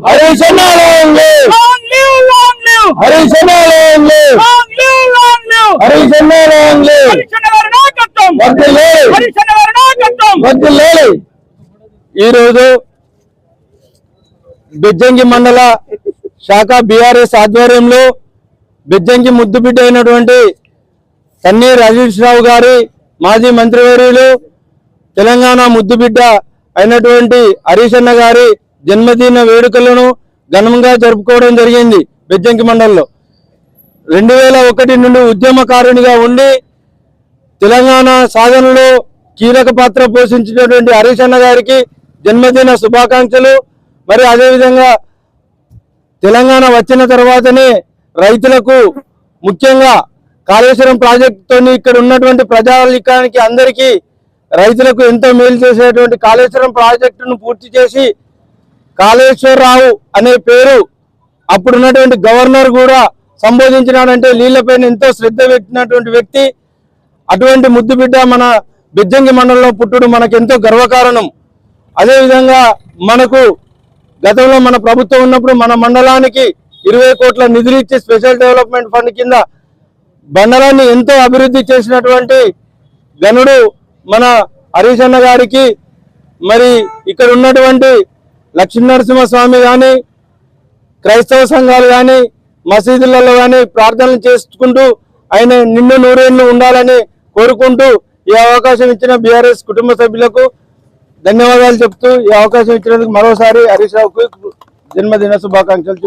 హరీష్ అన్న long live, long live, long live, Harish అన్న long live, long live, long live, Harish అన్న long live, Harish అన్న గారి నాయకత్వం వర్ధిల్లాలి, హరీష్ అన్న గారి నాయకత్వం వర్ధిల్లాలి. ఈ రోజు బెజ్జంకి మండల శాఖ బీఆర్ఎస్ ఆధ్వర్యంలో బెజ్జంకి ముద్దుబిడ్డ అయినటువంటి తన్నీర్ హరీష్ రావు గారి మాజీ మంత్రివర్యులు తెలంగాణ ముద్దుబిడ్డ అయినటువంటి హరీష్ అన్న గారి జన్మదిన వేడుకలను ఘనంగా జరుపుకోవడం జరిగింది. బెజ్జంకి మండలంలో 2001 నుండి ఉద్యమకారునిగా ఉండి తెలంగాణ సాధనలో కీలక పాత్ర పోషించినటువంటి హరీష్ అన్న గారికి జన్మదిన శుభాకాంక్షలు. మరి అదేవిధంగా తెలంగాణ వచ్చిన తర్వాతనే రైతులకు ముఖ్యంగా కాళేశ్వరం ప్రాజెక్టుతో ఇక్కడ ఉన్నటువంటి ప్రజానికానికి అందరికీ రైతులకు ఎంతో మేలు చేసేటువంటి కాళేశ్వరం ప్రాజెక్టును పూర్తి చేసి కాళేశ్వరరావు అనే పేరు అప్పుడున్నటువంటి గవర్నర్ కూడా సంబోధించినాడంటే నీళ్లపైన ఎంతో శ్రద్ధ పెట్టినటువంటి వ్యక్తి. అటువంటి ముద్దుబిడ్డ మన బెజ్జంకి మండలంలో పుట్టుడు మనకు ఎంతో గర్వకారణం. అదేవిధంగా మనకు గతంలో మన ప్రభుత్వం ఉన్నప్పుడు మన మండలానికి 20 కోట్ల నిధులు ఇచ్చి స్పెషల్ డెవలప్మెంట్ ఫండ్ కింద మండలాన్ని ఎంతో అభివృద్ధి చేసినటువంటి గనుడు మన హరీష్ అన్న గారికి మరి ఇక్కడ ఉన్నటువంటి లక్ష్మీనరసింహస్వామి కానీ క్రైస్తవ సంఘాలు కానీ మసీదులలో కానీ ప్రార్థనలు చేసుకుంటూ ఆయన నిండు నూరేళ్లు ఉండాలని కోరుకుంటూ ఈ అవకాశం ఇచ్చిన బీఆర్ఎస్ కుటుంబ సభ్యులకు ధన్యవాదాలు చెప్తూ ఈ అవకాశం ఇచ్చినందుకు మరోసారి హరీష్ రావుకు జన్మదిన శుభాకాంక్షలు.